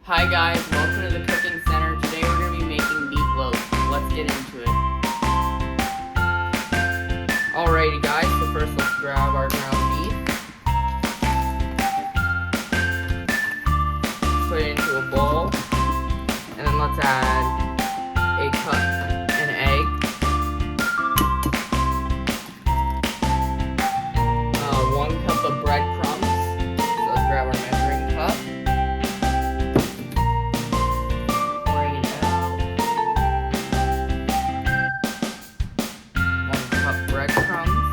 Hi guys, welcome to the cooking center. Today we're going to be making meatloaf. Let's get into it. Alrighty guys, so first let's grab our ground beef. Put it into a bowl. And then let's add an egg. 1 cup of breadcrumbs. So let's grab our measuring cup. Breadcrumbs.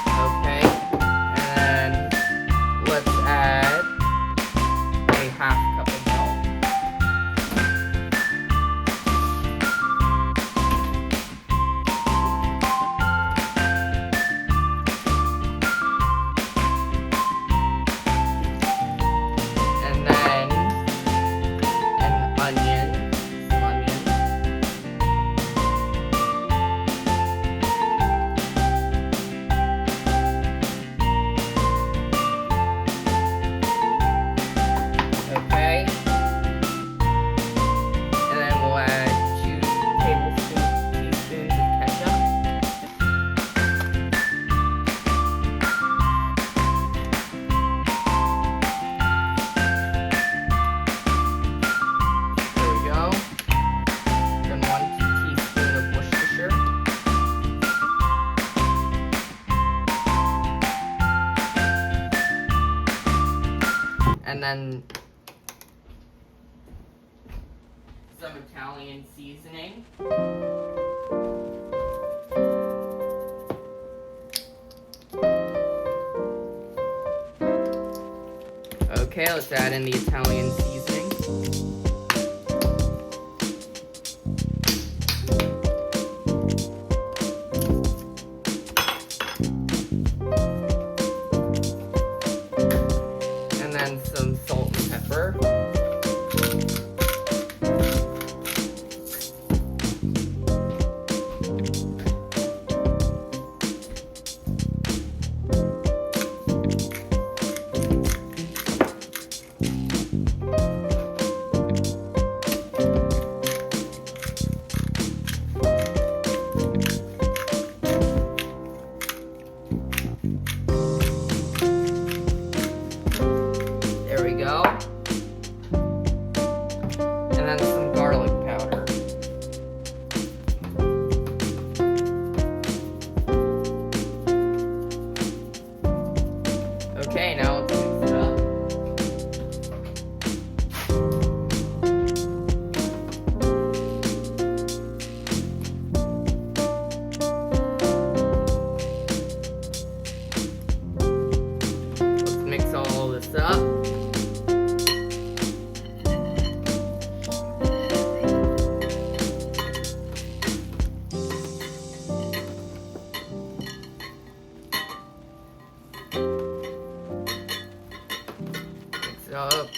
Okay, and let's add a half cup of milk. And then an onion. And then some Italian seasoning. Okay, let's add in the Italian seasoning. And then some salt and pepper. There we go. And then some garlic powder. Okay, now let's mix it up. Let's mix all this up. Up.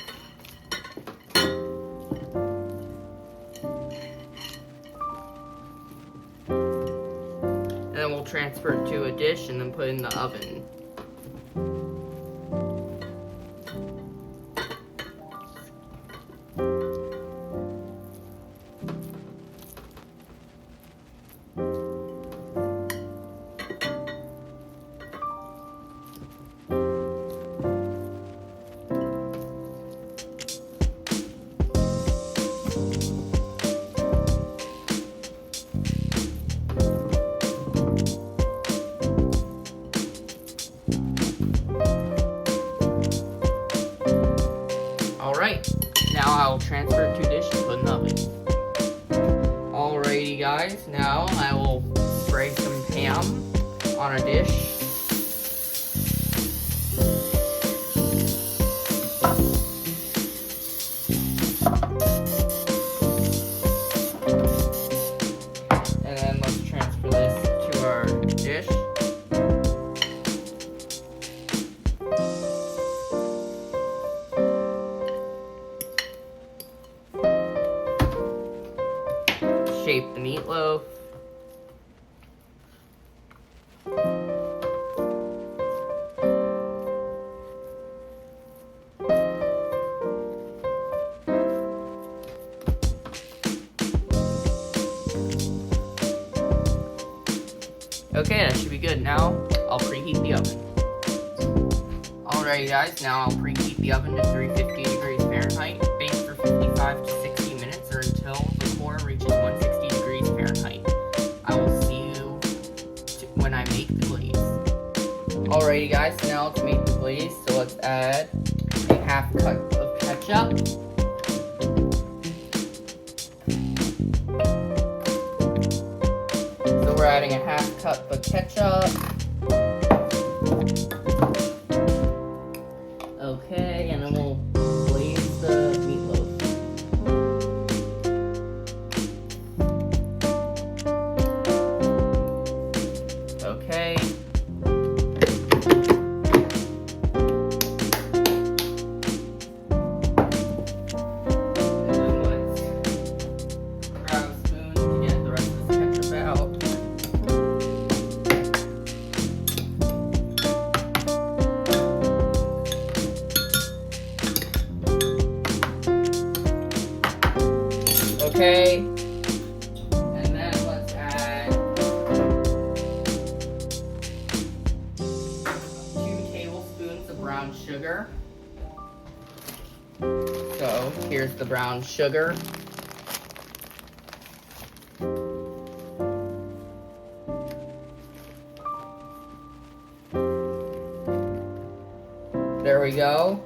And then we'll transfer it to a dish and then put it in the oven. Alright, now I'll transfer it to a dish and put in the oven. Alrighty guys, now I will spray some ham on a dish. And then let's transfer this to our dish. Shape the meatloaf. And Okay, that should be good. Now, I'll preheat the oven. Alrighty guys, now I'll preheat the oven to 350 degrees Fahrenheit. Bake for 55 to 60 minutes or until the core reaches 160 degrees Fahrenheit. I will see you when I make the glaze. Alrighty guys, now to make the glaze, so let's add a half cup of ketchup. So we're adding a half cup of ketchup. Okay, and then we'll glaze the meatloaf. Okay. And then let's grab a spoon to get the rest of this ketchup out. Okay, and then let's add 2 tablespoons of brown sugar. So here's the brown sugar. There we go.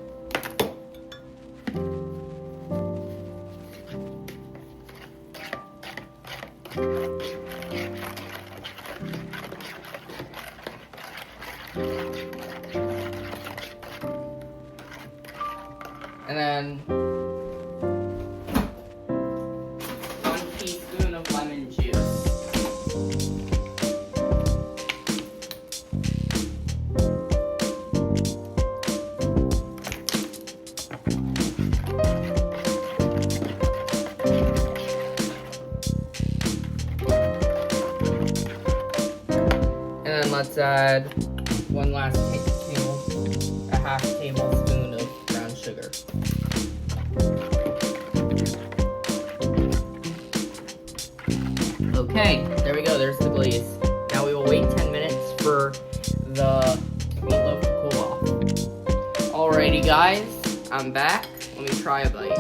And then 1 teaspoon of lemon juice. And then let's add one last a half tablespoon of brown sugar. Okay, there we go, there's the glaze. Now we will wait 10 minutes for the meatloaf to cool off. Alrighty guys, I'm back. Let me try a bite.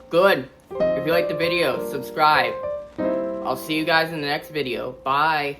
Good. If you liked the video, subscribe. I'll see you guys in the next video. Bye.